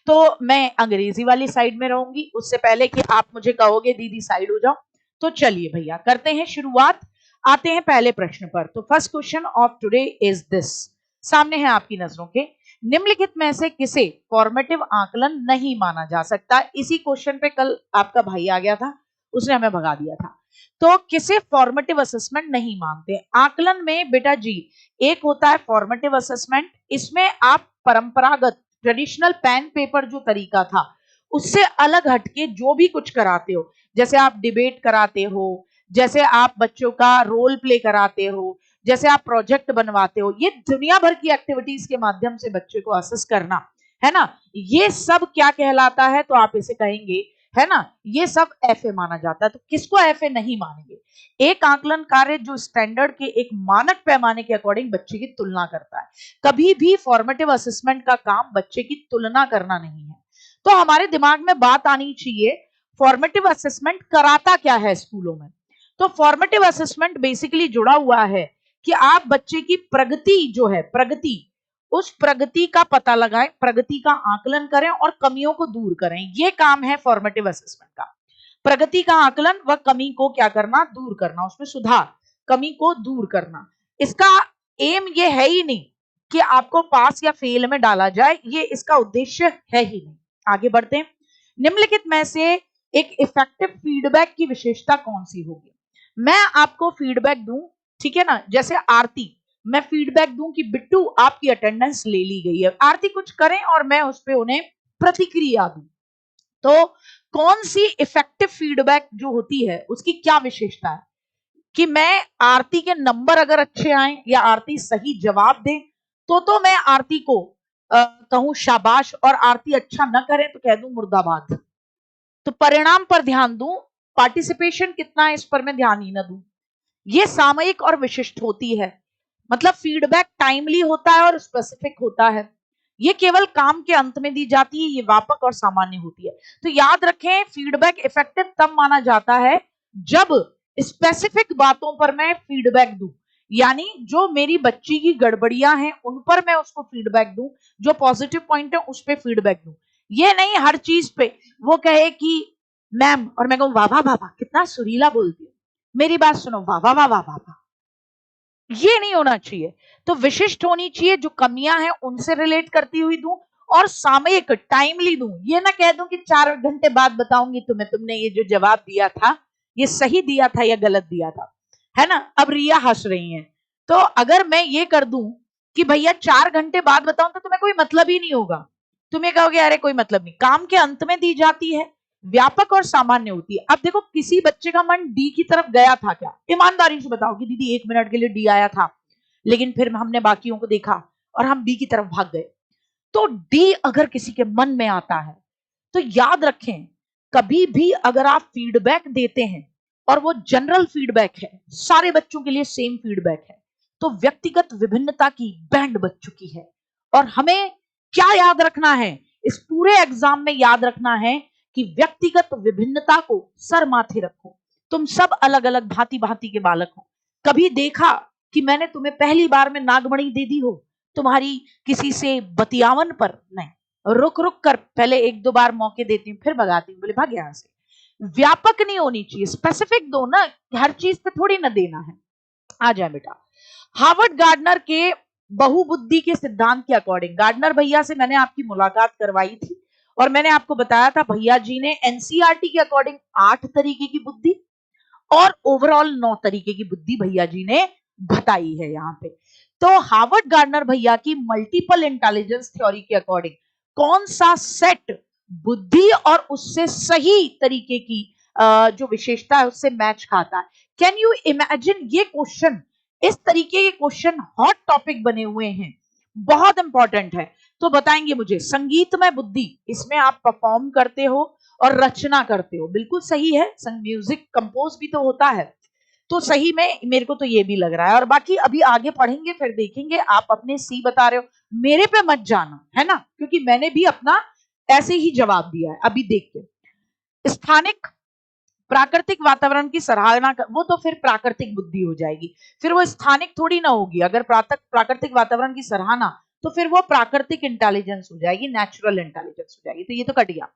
तो मैं अंग्रेजी वाली साइड में रहूंगी उससे पहले कि आप मुझे कहोगे दीदी साइड हो जाओ। तो चलिए भैया करते हैं शुरुआत। आते हैं पहले प्रश्न पर। तो first question of today is this, सामने है आपकी नजरों के, निम्नलिखित में से किसे फॉर्मेटिव आकलन नहीं माना जा सकता। इसी क्वेश्चन पे कल आपका भाई आ गया था, उसने हमें भगा दिया था। तो किसे फॉर्मेटिव असेसमेंट नहीं मानते आकलन में बेटा जी? एक होता है फॉर्मेटिव असेसमेंट, इसमें आप परंपरागत ट्रेडिशनल पेन पेपर जो तरीका था उससे अलग हटके जो भी कुछ कराते हो, जैसे आप डिबेट कराते हो, जैसे आप बच्चों का रोल प्ले कराते हो, जैसे आप प्रोजेक्ट बनवाते हो, ये दुनिया भर की एक्टिविटीज के माध्यम से बच्चे को असेस करना है ना, ये सब क्या कहलाता है? तो आप इसे कहेंगे, है ना, ये सब एफए माना जाता है। तो किसको एफए नहीं मानेंगे? एक आकलन कार्य जो स्टैंडर्ड के एक मानक पैमाने के अकॉर्डिंग बच्चे की तुलना करता है। कभी भी फॉर्मेटिव असेसमेंट का काम बच्चे की तुलना करना नहीं है। तो हमारे दिमाग में बात आनी चाहिए, फॉर्मेटिव असेसमेंट कराता क्या है स्कूलों में? तो फॉर्मेटिव असेसमेंट बेसिकली जुड़ा हुआ है कि आप बच्चे की प्रगति जो है, प्रगति, उस प्रगति का पता लगाएं, प्रगति का आकलन करें और कमियों को दूर करें। ये काम है फॉर्मेटिव असेसमेंट का, प्रगति का आकलन व कमी को क्या करना? दूर करना, उसमें सुधार, कमी को दूर करना। इसका एम ये है ही नहीं कि आपको पास या फेल में डाला जाए, ये इसका उद्देश्य है ही नहीं। आगे बढ़ते हैं। निम्नलिखित में से एक इफेक्टिव फीडबैक की विशेषता कौन सी होगी? मैं आपको फीडबैक दूं, ठीक है ना, जैसे आरती, मैं फीडबैक दूं कि बिट्टू आपकी अटेंडेंस ले ली गई है, आरती कुछ करें और मैं उस पर उन्हें प्रतिक्रिया दूं। तो कौन सी इफेक्टिव फीडबैक जो होती है उसकी क्या विशेषता है कि मैं आरती के नंबर अगर अच्छे आए या आरती सही जवाब दे तो मैं आरती को कहूं शाबाश, और आरती अच्छा न करे तो कह दूं मुर्दाबाद। तो परिणाम पर ध्यान दूं, पार्टिसिपेशन कितना है इस पर मैं ध्यान ही ना दूं। ये सामयिक और विशिष्ट होती है, मतलब फीडबैक टाइमली होता है और स्पेसिफिक होता है। ये केवल काम के अंत में दी जाती है, ये व्यापक और सामान्य होती है। तो याद रखें, फीडबैक इफेक्टिव तब माना जाता है जब स्पेसिफिक बातों पर मैं फीडबैक दूं, यानी जो मेरी बच्ची की गड़बड़ियां हैं उन पर मैं उसको फीडबैक दूं, जो पॉजिटिव पॉइंट है उस पर फीडबैक दूं। ये नहीं हर चीज पे वो कहे कि मैम, और मैं कहूं वाह वाह वाह वाह कितना सुरीला बोलती है, मेरी बात सुनो, वाह वाह वाह वाह वाह, ये नहीं होना चाहिए। तो विशिष्ट होनी चाहिए, जो कमियां हैं उनसे रिलेट करती हुई दूं और सामयिक टाइमली दूं। ये ना कह दूं कि 4 घंटे बाद बताऊंगी तुम्हें, तुमने ये जो जवाब दिया था ये सही दिया था या गलत दिया था, है ना। अब रिया हंस रही है, तो अगर मैं ये कर दूं कि भैया 4 घंटे बाद बताऊं तो तुम्हें कोई मतलब ही नहीं होगा, तुम्हें कहोगे अरे कोई मतलब नहीं। काम के अंत में दी जाती है, व्यापक और सामान्य होती है। अब देखो, किसी बच्चे का मन डी की तरफ गया था क्या? ईमानदारी से बताओ कि दीदी 1 मिनट के लिए डी आया था, लेकिन फिर हमने बाकियों को देखा और हम बी की तरफ भाग गए। तो डी अगर किसी के मन में आता है तो याद रखें, कभी भी अगर आप फीडबैक देते हैं और वो जनरल फीडबैक है, सारे बच्चों के लिए सेम फीडबैक है, तो व्यक्तिगत विभिन्नता की बैंड बज चुकी है। और हमें क्या याद रखना है इस पूरे एग्जाम में? याद रखना है कि व्यक्तिगत विभिन्नता को सर माथे रखो। तुम सब अलग अलग भांति भांति के बालक हो। कभी देखा कि मैंने तुम्हें पहली बार में नागमणि दे दी हो तुम्हारी किसी से बतियावन पर? नहीं, रुक रुक कर पहले 1-2 बार मौके देती हूँ, फिर भगाती हूँ, बोले भाग यहां से। व्यापक नहीं होनी चाहिए, स्पेसिफिक दो ना, हर चीज पे थोड़ी ना देना है। आ जाए बेटा। हार्वर्ड गार्डनर के बहुबुद्धि के सिद्धांत के अकॉर्डिंग, गार्डनर भैया से मैंने आपकी मुलाकात करवाई थी और मैंने आपको बताया था भैया जी ने एनसीईआरटी के अकॉर्डिंग 8 तरीके की बुद्धि और ओवरऑल 9 तरीके की बुद्धि भैया जी ने बताई है यहाँ पे। तो हार्वर्ड गार्डनर भैया की मल्टीपल इंटेलिजेंस थ्योरी के अकॉर्डिंग कौन सा सेट बुद्धि और उससे सही तरीके की जो विशेषता है उससे मैच खाता है? कैन यू इमेजिन, ये क्वेश्चन, इस तरीके के क्वेश्चन हॉट टॉपिक बने हुए हैं, बहुत इंपॉर्टेंट है। तो बताएंगे मुझे, संगीतमय बुद्धि, इसमें आप परफॉर्म करते हो और रचना करते हो, बिल्कुल सही है, म्यूजिक कंपोज भी तो होता है। तो सही में मेरे को तो ये भी लग रहा है, और बाकी अभी आगे पढ़ेंगे फिर देखेंगे। आप अपने सी बता रहे हो, मेरे पे मत जाना, है ना, क्योंकि मैंने भी अपना ऐसे ही जवाब दिया है। अभी देख के स्थानिक प्राकृतिक वातावरण की सराहना कर, वो तो फिर प्राकृतिक बुद्धि हो जाएगी, फिर वो स्थानिक थोड़ी ना होगी। अगर प्राकृतिक वातावरण की सराहना तो फिर वो प्राकृतिक इंटेलिजेंस हो जाएगी, नेचुरल इंटेलिजेंस हो जाएगी। तो ये तो कट गया।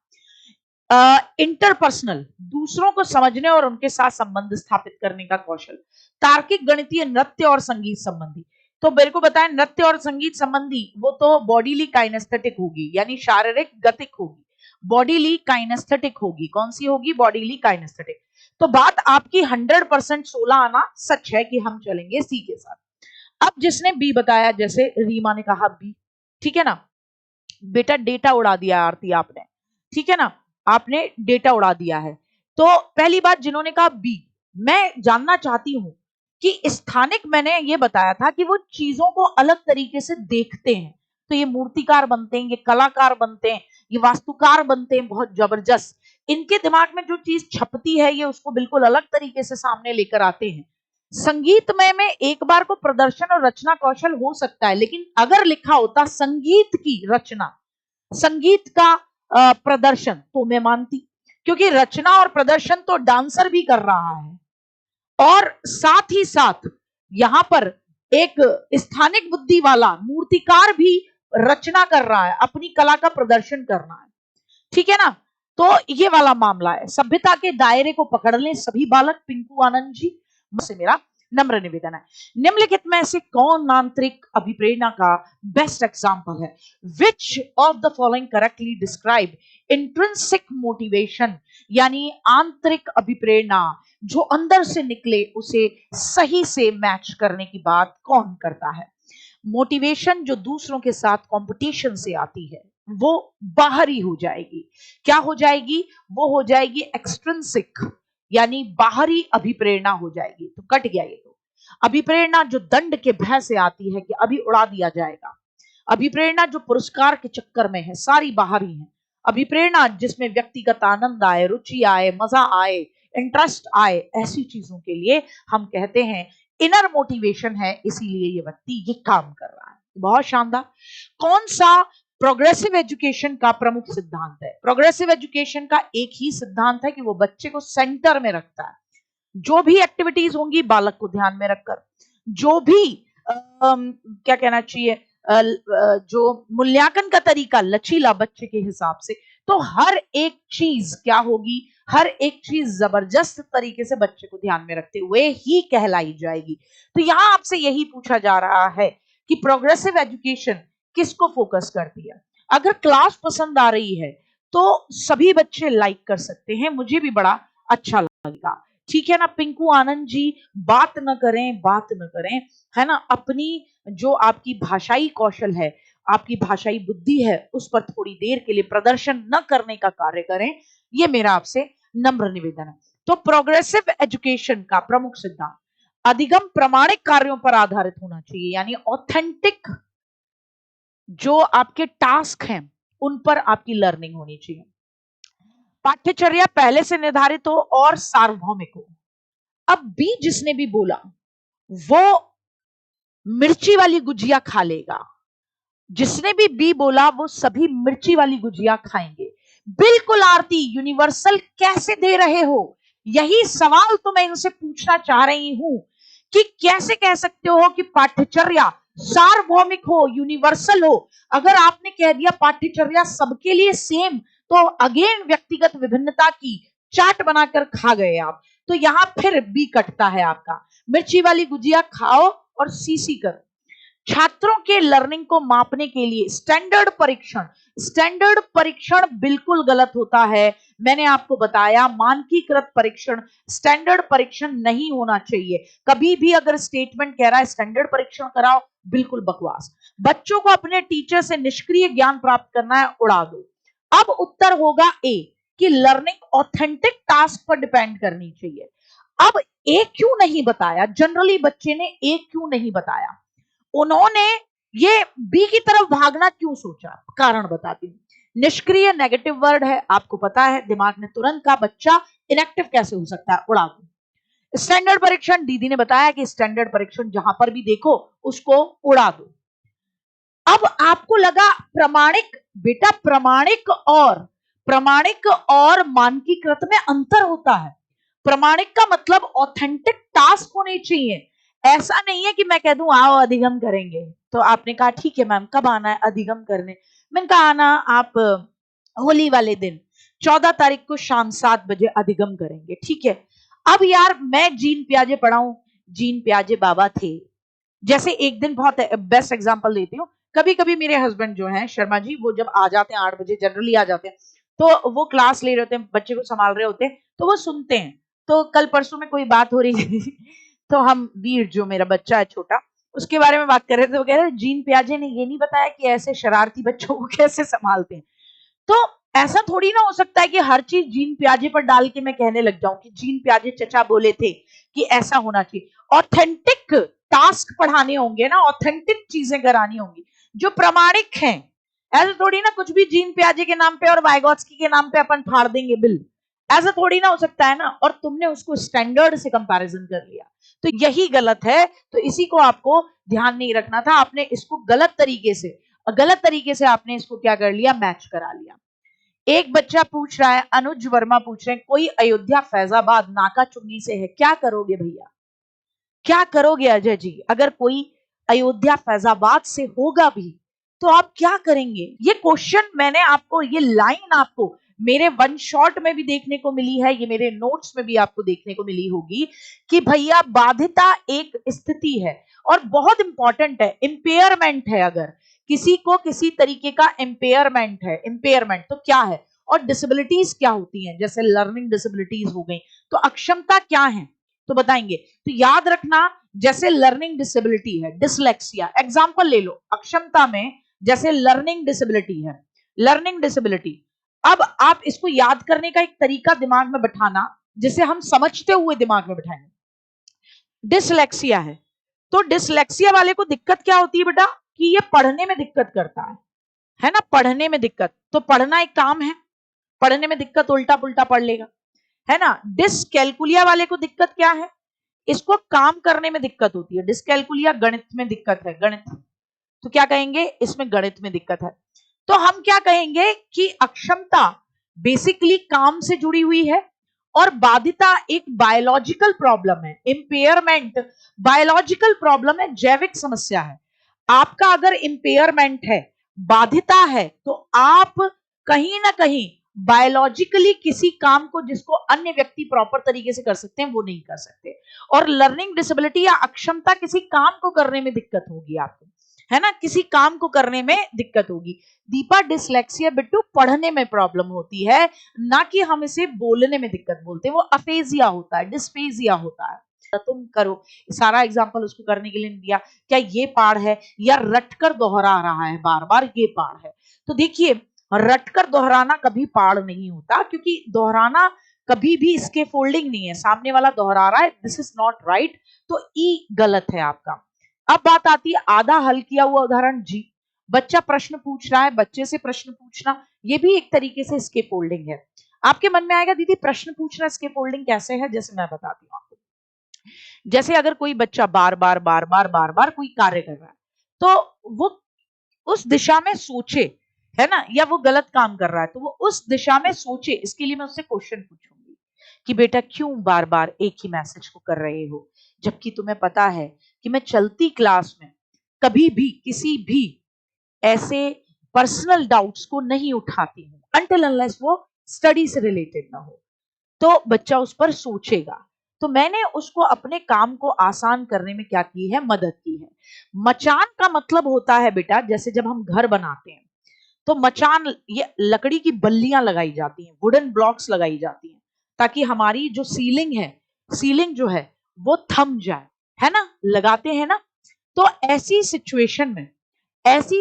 इंटरपर्सनल, दूसरों को समझने और उनके साथ संबंध स्थापित करने का कौशल। तार्किक, गणितीय, नृत्य और संगीत संबंधी। तो मेरे को बताएं, नृत्य और संगीत संबंधी वो तो बॉडीली काइनेस्थेटिक होगी, यानी शारीरिक गतिक होगी, बॉडीली काइनेस्थेटिक होगी। कौन सी होगी? Bodily kinesthetic. तो बात आपकी 100% 16 आना सच है कि हम चलेंगे सी के साथ। अब जिसने बी बताया, जैसे रीमा ने कहा बी, ठीक है ना बेटा, डेटा उड़ा दिया आरती आपने, ठीक है ना, आपने डेटा उड़ा दिया है। तो पहली बात जिन्होंने कहा बी, मैं जानना चाहती हूं कि स्थानिक, मैंने ये बताया था कि वो चीजों को अलग तरीके से देखते हैं। तो ये मूर्तिकार बनते हैं, ये कलाकार बनते हैं, ये वास्तुकार बनते हैं, बहुत जबरदस्त। इनके दिमाग में जो चीज छपती है ये उसको बिल्कुल अलग तरीके से सामने लेकर आते हैं। संगीतमय में एक बार को प्रदर्शन और रचना कौशल हो सकता है, लेकिन अगर लिखा होता संगीत की रचना, संगीत का प्रदर्शन, तो मैं मानती, क्योंकि रचना और प्रदर्शन तो डांसर भी कर रहा है, और साथ ही साथ यहां पर एक स्थानिक बुद्धि वाला मूर्तिकार भी रचना कर रहा है, अपनी कला का प्रदर्शन करना है, ठीक है ना। तो ये वाला मामला है। सभ्यता के दायरे को पकड़ लें सभी बालक। पिंकू आनंद जी से मेरा नम्र निवेदन है। निम्नलिखित में से कौन आंतरिक अभिप्रेरणा का बेस्ट एग्जांपल है? Which of the following correctly describe intrinsic motivation, यानी आंतरिक अभिप्रेरणा जो अंदर से निकले उसे सही से मैच करने की बात कौन करता है? मोटिवेशन जो दूसरों के साथ कंपटीशन से आती है वो बाहरी हो जाएगी। क्या हो जाएगी? वो हो जाएगी एक्सट्रिंसिक, यानी बाहरी अभिप्रेरणा हो जाएगी। तो कट गया ये। तो अभिप्रेरणा जो दंड के भय से आती है कि अभी उड़ा दिया जाएगा, अभिप्रेरणा जो पुरस्कार के चक्कर में है, सारी बाहरी है। अभिप्रेरणा जिसमें व्यक्तिगत आनंद आए, रुचि आए, मजा आए, इंटरेस्ट आए, ऐसी चीजों के लिए हम कहते हैं इनर मोटिवेशन है, इसीलिए ये व्यक्ति ये काम कर रहा है। बहुत शानदार। कौन सा प्रोग्रेसिव एजुकेशन का प्रमुख सिद्धांत है? प्रोग्रेसिव एजुकेशन का एक ही सिद्धांत है कि वो बच्चे को सेंटर में रखता है। जो भी एक्टिविटीज होंगी बालक को ध्यान में रखकर, जो भी क्या कहना चाहिए, जो मूल्यांकन का तरीका लचीला बच्चे के हिसाब से, तो हर एक चीज क्या होगी, हर एक चीज जबरदस्त तरीके से बच्चे को ध्यान में रखते हुए ही कहलाई जाएगी। तो यहां आपसे यही पूछा जा रहा है कि प्रोग्रेसिव एजुकेशन किसको फोकस करती है? अगर क्लास पसंद आ रही है तो सभी बच्चे लाइक कर सकते हैं, मुझे भी बड़ा अच्छा लगेगा, ठीक है ना। पिंकू आनंद जी, बात न करें, बात न करें, है ना, अपनी जो आपकी भाषाई कौशल है, आपकी भाषाई बुद्धि है, उस पर थोड़ी देर के लिए प्रदर्शन न करने का कार्य करें, ये मेरा आपसे नम्र निवेदन है। तो प्रोग्रेसिव एजुकेशन का प्रमुख सिद्धांत अधिगम प्रमाणिक कार्यों पर आधारित होना चाहिए, यानी ऑथेंटिक जो आपके टास्क हैं उन पर आपकी लर्निंग होनी चाहिए। पाठ्यचर्या पहले से निर्धारित हो और सार्वभौमिक हो। अब बी जिसने भी बोला वो मिर्ची वाली गुजिया खा लेगा, जिसने भी बी बोला वो सभी मिर्ची वाली गुजिया खाएंगे। बिल्कुल आरती, यूनिवर्सल कैसे दे रहे हो? यही सवाल तो मैं इनसे पूछना चाह रही हूं कि कैसे कह सकते हो कि पाठ्यचर्या सार्वभौमिक हो, यूनिवर्सल हो। अगर आपने कह दिया पाठ्यचर्या सबके लिए सेम, तो अगेन व्यक्तिगत विभिन्नता की चाट बनाकर खा गए आप। तो यहां फिर बी कटता है आपका। मिर्ची वाली गुजिया खाओ और सीसी करो। छात्रों के लर्निंग को मापने के लिए स्टैंडर्ड परीक्षण, स्टैंडर्ड परीक्षण बिल्कुल गलत होता है। मैंने आपको बताया मानकीकृत परीक्षण, स्टैंडर्ड परीक्षण नहीं होना चाहिए। कभी भी अगर स्टेटमेंट कह रहा है स्टैंडर्ड परीक्षण कराओ, बिल्कुल बकवास। बच्चों को अपने टीचर से निष्क्रिय ज्ञान प्राप्त करना है, उड़ा दो। अब उत्तर होगा ए कि लर्निंग ऑथेंटिक टास्क पर डिपेंड करनी चाहिए। अब ए क्यों नहीं बताया? जनरली बच्चे ने ए क्यों नहीं बताया? उन्होंने ये बी की तरफ भागना क्यों सोचा? कारण बताती हूं। निष्क्रिय नेगेटिव वर्ड है, आपको पता है, दिमाग ने तुरंत कहा बच्चा इनएक्टिव कैसे हो सकता है, उड़ा दो। स्टैंडर्ड परीक्षण, दीदी ने बताया कि स्टैंडर्ड परीक्षण जहां पर भी देखो उसको उड़ा दो। अब आपको लगा प्रमाणिक, बेटा प्रमाणिक और मानकीकृत में अंतर होता है। प्रमाणिक का मतलब ऑथेंटिक टास्क होने चाहिए, ऐसा नहीं है कि मैं कह दूं आओ अधिगम करेंगे, तो आपने कहा ठीक है मैम कब आना है अधिगम करने, मैंने कहा आना आप होली वाले दिन 14 तारीख को शाम 7 बजे अधिगम करेंगे, ठीक है। अब यार मैं जीन प्याजे पढ़ाऊं, जीन प्याजे बाबा थे, जैसे एक दिन बहुत बेस्ट एग्जांपल देती हूँ, कभी कभी मेरे हस्बैंड जो हैं शर्मा जी, वो जब आ जाते हैं 8 बजे जनरली आ जाते हैं, तो वो क्लास ले रहे होते हैं, बच्चे को संभाल रहे होते हैं, तो वो सुनते हैं। तो कल परसों में कोई बात हो रही थी तो हम वीर जो मेरा बच्चा है छोटा, उसके बारे में बात कर रहे थे, वो कह रहे जीन प्याजे ने ये नहीं बताया कि ऐसे शरारती बच्चों को कैसे संभालते हैं। तो ऐसा थोड़ी ना हो सकता है कि हर चीज जीन प्याजे पर डाल के मैं कहने लग जाऊं कि जीन प्याजे चचा बोले थे कि ऐसा होना चाहिए। ऑथेंटिक टास्क पढ़ाने होंगे ना, ऑथेंटिक चीजें करानी होंगी जो प्रमाणिक हैं। ऐसा थोड़ी ना कुछ भी जीन प्याजे के नाम पे और वाइगोत्स्की के नाम पे अपन फाड़ देंगे बिल, ऐसा थोड़ी ना हो सकता है ना। और तुमने उसको स्टैंडर्ड से कंपैरिजन कर लिया, तो यही गलत है। तो इसी को आपको ध्यान नहीं रखना था, आपने इसको गलत तरीके से आपने इसको क्या कर लिया, मैच करा लिया। एक बच्चा पूछ रहा है, अनुज वर्मा पूछ रहे हैं, कोई अयोध्या फैजाबाद नाका चुन्नी से है, क्या करोगे भैया, क्या करोगे अजय जी, अगर कोई अयोध्या फैजाबाद से होगा भी तो आप क्या करेंगे। ये क्वेश्चन मैंने आपको, ये लाइन आपको मेरे वन शॉट में भी देखने को मिली है, ये मेरे नोट्स में भी आपको देखने को मिली होगी कि भैया बाधिता एक स्थिति है और बहुत इंपॉर्टेंट है, इंपेयरमेंट है। अगर किसी को किसी तरीके का इंपेयरमेंट है, इंपेयरमेंट तो क्या है, और डिसेबिलिटीज क्या होती हैं, जैसे लर्निंग डिसेबिलिटीज हो गई, तो अक्षमता क्या है तो बताएंगे। तो याद रखना, जैसे लर्निंग डिसेबिलिटी है, डिसलेक्सिया एग्जांपल ले लो, अक्षमता में जैसे लर्निंग डिसेबिलिटी है, लर्निंग डिसेबिलिटी। अब आप इसको याद करने का एक तरीका दिमाग में बैठाना, जिसे हम समझते हुए दिमाग में बैठाएंगे। डिसलेक्सिया तो डिसलेक्सिया वाले को दिक्कत क्या होती है बेटा, कि ये पढ़ने में दिक्कत करता है ना, पढ़ने में दिक्कत। तो पढ़ना एक काम है, पढ़ने में दिक्कत उल्टा पुल्टा पढ़ लेगा, है ना। डिसकैलकुलिया वाले को दिक्कत क्या है, इसको काम करने में दिक्कत होती है। डिसकैलकुलिया गणित में दिक्कत है, गणित, तो क्या कहेंगे, इसमें गणित में दिक्कत है। तो हम क्या कहेंगे कि अक्षमता बेसिकली काम से जुड़ी हुई है और बाधिता एक बायोलॉजिकल प्रॉब्लम है। इंपेयरमेंट बायोलॉजिकल प्रॉब्लम है, जैविक समस्या है। आपका अगर इंपेयरमेंट है, बाधिता है, तो आप कहीं ना कहीं बायोलॉजिकली किसी काम को जिसको अन्य व्यक्ति प्रॉपर तरीके से कर सकते हैं वो नहीं कर सकते। और लर्निंग डिसेबिलिटी या अक्षमता किसी काम को करने में दिक्कत होगी आपको, है ना, किसी काम को करने में दिक्कत होगी। दीपा डिसलेक्सिया बिट्टू पढ़ने में प्रॉब्लम होती है, ना कि हम इसे बोलने में दिक्कत बोलते हैं, वो अफेजिया होता है, डिस्फेजिया होता है। तुम करो, सारा एग्जाम्पल उसको करने के लिए नहीं दिया, क्या ये पाड़ है या रटकर दोहरा रहा है बार बार, ये पाड़ है। तो देखिए रटकर दोहराना कभी पाड़ नहीं होता, क्योंकि दोहराना कभी भी इसके फोल्डिंग नहीं है, सामने वाला दोहरा रहा है, दिस इज नॉट राइट, तो ई गलत है आपका। अब बात आती है आधा हल किया हुआ उदाहरण जी, बच्चा प्रश्न पूछ रहा है, बच्चे से प्रश्न पूछना ये भी एक तरीके से स्केप फोल्डिंग है। आपके मन में आएगा दीदी प्रश्न पूछना स्केप फोल्डिंग कैसे है, जैसे मैं बताती हूँ आपको। जैसे अगर कोई बच्चा बार बार बार बार बार बार कोई कार्य कर रहा है, तो वो उस दिशा में सोचे, है ना, या वो गलत काम कर रहा है तो वो उस दिशा में सोचे, इसके लिए मैं उससे क्वेश्चन पूछूंगी कि बेटा क्यों बार बार एक ही मैसेज को कर रहे हो, जबकि तुम्हें पता है कि मैं चलती क्लास में कभी भी किसी भी ऐसे पर्सनल डाउट्स को नहीं उठाती हूँ अनटिल अनलेस वो स्टडी से रिलेटेड ना हो। तो बच्चा उस पर सोचेगा, तो मैंने उसको अपने काम को आसान करने में क्या की है, मदद की है। मचान का मतलब होता है बेटा, जैसे जब हम घर बनाते हैं तो मचान, ये लकड़ी की बल्लियां लगाई जाती हैं, वुडन ब्लॉक्स लगाई जाती हैं, ताकि हमारी जो सीलिंग है, सीलिंग जो है वो थम जाए, है ना, लगाते हैं ना। तो ऐसी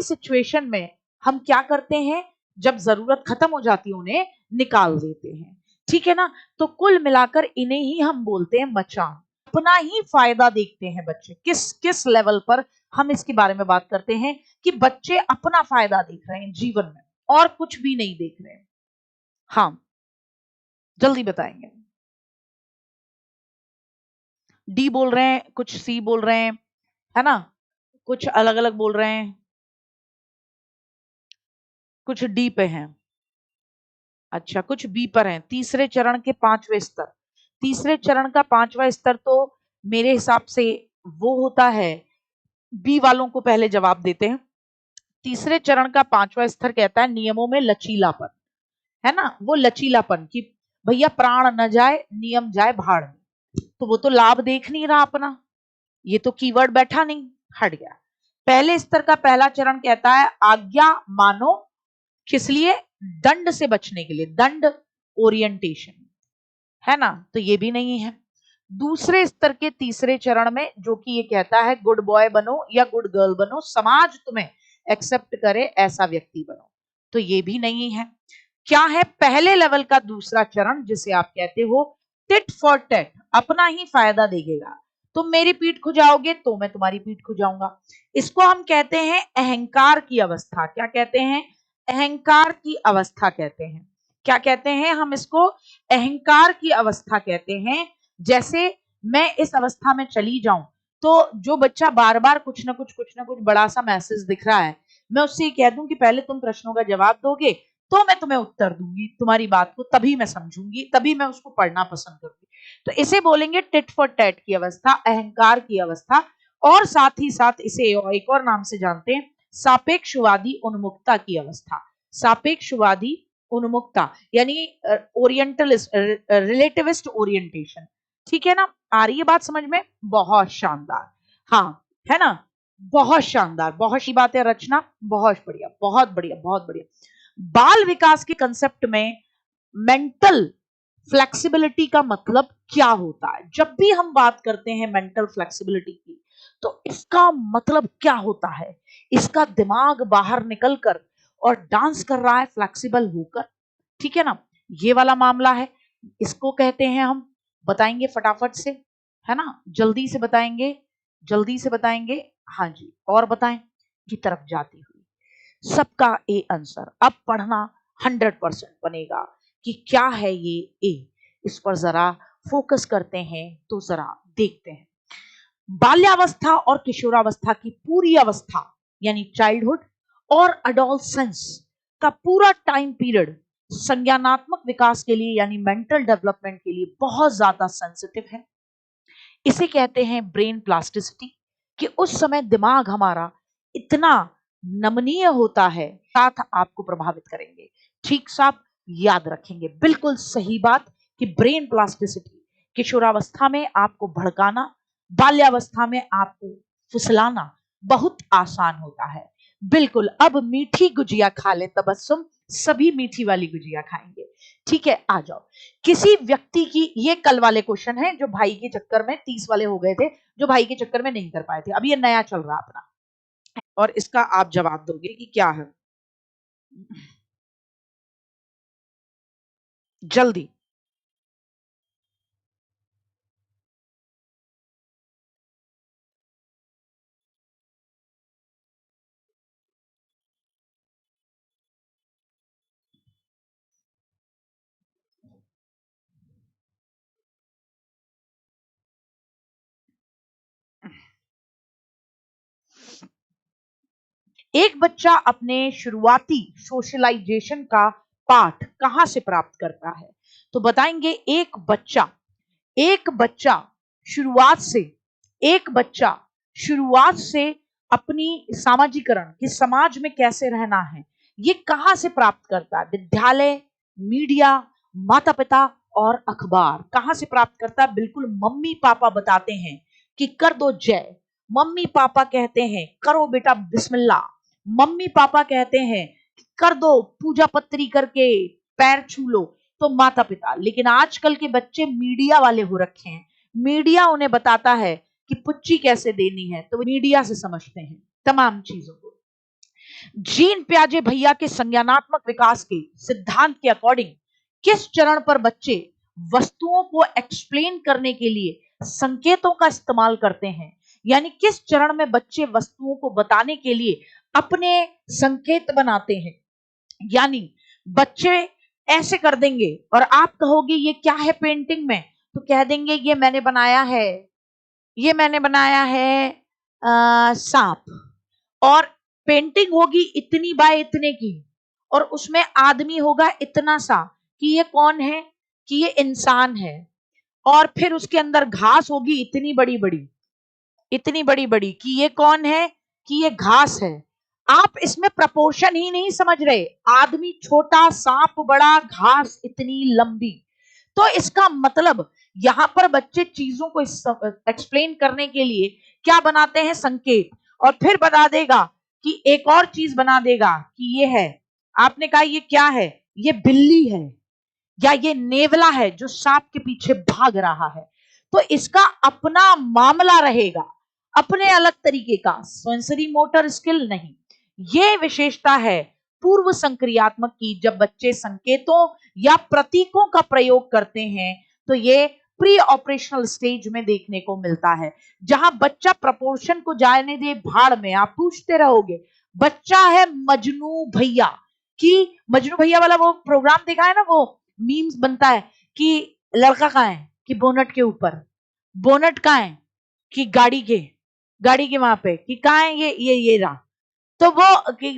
सिचुएशन में हम क्या करते हैं, जब जरूरत खत्म हो जाती है उन्हें निकाल देते हैं, ठीक है ना। तो कुल मिलाकर इन्हें ही हम बोलते हैं मचान। अपना ही फायदा देखते हैं बच्चे, किस किस लेवल पर हम इसके बारे में बात करते हैं कि बच्चे अपना फायदा देख रहे हैं जीवन में और कुछ भी नहीं देख रहे हैं। हाँ जल्दी बताएंगे। डी बोल रहे हैं, कुछ सी बोल रहे हैं, है ना, कुछ अलग अलग बोल रहे हैं, कुछ डी पे हैं, अच्छा कुछ बी पर हैं। तीसरे चरण के 5वें स्तर, तीसरे चरण का 5वां स्तर तो मेरे हिसाब से वो होता है, बी वालों को पहले जवाब देते हैं। तीसरे चरण का 5वां स्तर कहता है नियमों में लचीलापन, है ना, वो लचीलापन कि भैया प्राण न जाए नियम जाए भाड़ में, तो वो तो लाभ देख नहीं रहा अपना, ये तो कीवर्ड बैठा नहीं, हट गया। पहले स्तर का पहला चरण कहता है आज्ञा मानो, किस लिए, दंड से बचने के लिए, दंड ओरिएंटेशन, है ना, तो ये भी नहीं है। दूसरे स्तर के तीसरे चरण में जो कि ये कहता है गुड बॉय बनो या गुड गर्ल बनो, समाज तुम्हें एक्सेप्ट करे ऐसा व्यक्ति बनो, तो ये भी नहीं है। क्या है पहले लेवल का दूसरा चरण जिसे आप कहते हो टिट फॉर टेट, अपना ही फायदा देखेगा, तुम मेरी पीठ खुजाओगे तो मैं तुम्हारी पीठ खुजाऊंगा। इसको हम कहते हैं अहंकार की अवस्था। क्या कहते हैं, अहंकार की अवस्था कहते हैं। क्या कहते हैं हम इसको, अहंकार की अवस्था कहते हैं। जैसे मैं इस अवस्था में चली जाऊं तो जो बच्चा बार बार कुछ ना कुछ बड़ा सा मैसेज दिख रहा है, मैं उससे कह दूं कि पहले तुम प्रश्नों का जवाब दोगे तो मैं तुम्हें उत्तर दूंगी, तुम्हारी बात को तभी मैं समझूंगी, तभी मैं उसको पढ़ना पसंद करूंगी, तो इसे बोलेंगे टिट फॉर टैट की अवस्था, अहंकार की अवस्था। और साथ ही साथ इसे एक और नाम से जानते हैं सापेक्षवादी उन्मुखता की अवस्था। सापेक्षवादी उन्मुखता यानी ओरिएंटलिस्ट, रिलेटिविस्ट ओरिएंटेशन, ठीक है ना, आ रही है बात समझ में, बहुत शानदार, हाँ, है ना, बहुत शानदार, बहुत ही बात है रचना, बहुत बढ़िया बहुत बढ़िया बहुत बढ़िया। बाल विकास के कंसेप्ट में मेंटल फ्लेक्सिबिलिटी का मतलब क्या होता है, जब भी हम बात करते हैं मेंटल फ्लेक्सिबिलिटी की तो इसका मतलब क्या होता है, इसका दिमाग बाहर निकलकर और डांस कर रहा है फ्लेक्सिबल होकर, ठीक है ना, ये वाला मामला है। इसको कहते हैं हम, बताएंगे फटाफट से, है ना, जल्दी से बताएंगे, जल्दी से बताएंगे, हाँ जी, और बताएं, की तरफ जाती हुई सबका ए आंसर अब पढ़ना 100% बनेगा कि क्या है ये ए, इस पर जरा फोकस करते हैं तो जरा देखते हैं। बाल्यावस्था और किशोरावस्था की पूरी अवस्था यानी चाइल्डहुड और अडोलसेंस का पूरा टाइम पीरियड संज्ञानात्मक विकास के लिए यानी मेंटल डेवलपमेंट के लिए बहुत ज्यादा सेंसिटिव है। इसे कहते हैं ब्रेन प्लास्टिसिटी, कि उस समय दिमाग हमारा इतना नमनीय होता है, साथ आपको प्रभावित करेंगे। ठीक साहब, याद रखेंगे, बिल्कुल सही बात कि ब्रेन प्लास्टिसिटी किशोरावस्था में आपको भड़काना, बाल्यावस्था में आपको फुसलाना बहुत आसान होता है। बिल्कुल, अब मीठी गुजिया खा ले तबस्सुम, सभी मीठी वाली गुजिया खाएंगे, ठीक है, आ जाओ। किसी व्यक्ति की, ये कल वाले क्वेश्चन है जो भाई के चक्कर में 30 वाले हो गए थे, जो भाई के चक्कर में नहीं कर पाए थे, अब ये नया चल रहा अपना, और इसका आप जवाब दोगे कि क्या है, जल्दी। एक बच्चा अपने शुरुआती सोशलाइजेशन का पाठ कहां से प्राप्त करता है, तो बताएंगे एक बच्चा शुरुआत से, एक बच्चा शुरुआत से अपनी सामाजिकरण कि समाज में कैसे रहना है ये कहां से प्राप्त करता है, विद्यालय, मीडिया, माता पिता और अखबार, कहां से प्राप्त करता है, बिल्कुल मम्मी पापा बताते हैं कि कर दो जय, मम्मी पापा कहते हैं करो बेटा बिस्मिल्लाह, मम्मी पापा कहते हैं कर दो पूजा पत्री करके पैर छू लो, तो माता पिता। लेकिन आजकल के बच्चे मीडिया वाले हो रखे हैं, मीडिया उन्हें बताता है कि पुच्ची कैसे देनी है, तो मीडिया से समझते हैं तमाम चीजों को। जीन प्याजे भैया के संज्ञानात्मक विकास के सिद्धांत के अकॉर्डिंग किस चरण पर बच्चे वस्तुओं को एक्सप्लेन करने के लिए संकेतों का इस्तेमाल करते हैं, यानी किस चरण में बच्चे वस्तुओं को बताने के लिए अपने संकेत बनाते हैं, यानी बच्चे ऐसे कर देंगे और आप कहोगे ये क्या है पेंटिंग में, तो कह देंगे ये मैंने बनाया है, ये मैंने बनाया है सांप, और पेंटिंग होगी इतनी बाय इतने की और उसमें आदमी होगा इतना सा कि ये कौन है, कि ये इंसान है, और फिर उसके अंदर घास होगी इतनी बड़ी बड़ी, इतनी बड़ी बड़ी कि ये कौन है, कि ये घास है। आप इसमें प्रपोर्शन ही नहीं समझ रहे, आदमी छोटा, सांप बड़ा, घास इतनी लंबी। तो इसका मतलब यहां पर बच्चे चीजों को एक्सप्लेन करने के लिए क्या बनाते हैं, संकेत, और फिर बता देगा कि एक और चीज बना देगा कि ये है, आपने कहा ये क्या है, ये बिल्ली है या ये नेवला है जो सांप के पीछे भाग रहा है। तो इसका अपना मामला रहेगा, अपने अलग तरीके का, सेंसरी मोटर स्किल नहीं। ये विशेषता है पूर्व संक्रियात्मक की। जब बच्चे संकेतों या प्रतीकों का प्रयोग करते हैं तो ये प्री ऑपरेशनल स्टेज में देखने को मिलता है, जहां बच्चा प्रपोर्शन को जाने दे भाड़ में। आप पूछते रहोगे, बच्चा है मजनू भैया, कि मजनू भैया वाला वो प्रोग्राम देखा है ना, वो मीम्स बनता है कि लड़का कहाँ है, कि बोनट के ऊपर, बोनट कहाँ है, कि गाड़ी के वहां पे, कि कहाँ है ये रहा। तो वो कि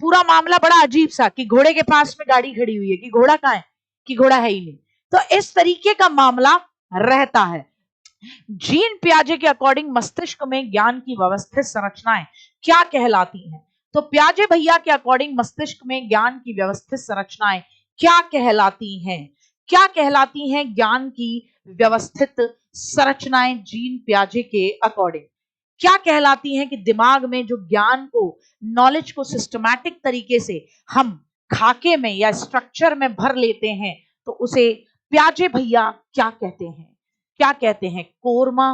पूरा मामला बड़ा अजीब सा, कि घोड़े के पास में गाड़ी खड़ी हुई है, कि घोड़ा कहाँ है, कि घोड़ा है ही नहीं। तो इस तरीके का मामला रहता है। जीन पियाजे के अकॉर्डिंग मस्तिष्क में ज्ञान की व्यवस्थित संरचनाएं क्या कहलाती हैं? तो पियाजे भैया के अकॉर्डिंग मस्तिष्क में ज्ञान की व्यवस्थित संरचनाएं क्या कहलाती हैं? क्या कहलाती हैं ज्ञान की व्यवस्थित संरचनाएं जीन पियाजे के अकॉर्डिंग? क्या कहलाती हैं कि दिमाग में जो ज्ञान को, नॉलेज को सिस्टमैटिक तरीके से हम खाके में या स्ट्रक्चर में भर लेते हैं, तो उसे पियाजे भैया क्या कहते हैं? क्या कहते हैं? कोरमा,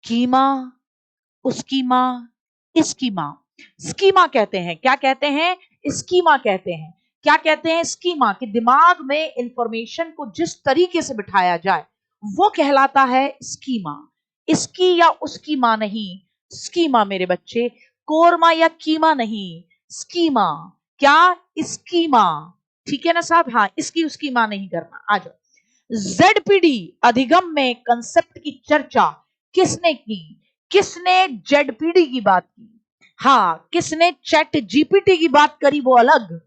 कीमा, उस्कीमा, स्कीमा। स्कीमा कहते हैं। क्या कहते हैं? स्कीमा कहते हैं। क्या कहते हैं? स्कीमा, कि दिमाग में इंफॉर्मेशन को जिस तरीके से बिठाया जाए वो कहलाता है स्कीमा। इसकी या उसकी मां नहीं, स्कीमा मेरे बच्चे, कोरमा या कीमा नहीं, स्कीमा। क्या? स्कीमा। ठीक है ना साहब? हाँ, इसकी उसकी मां नहीं करना। आ जाओ। जेडपीडी अधिगम में कंसेप्ट की चर्चा किसने की? किसने जेडपीडी की बात की? हाँ, किसने चैट जीपीटी की बात करी वो अलग,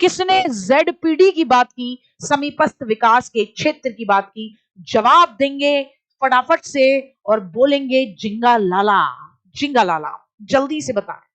किसने जेडपीडी की बात की, समीपस्थ विकास के क्षेत्र की बात की? जवाब देंगे फटाफट से और बोलेंगे जिंगा लाला, जिंगा लाला। जल्दी से बताएं।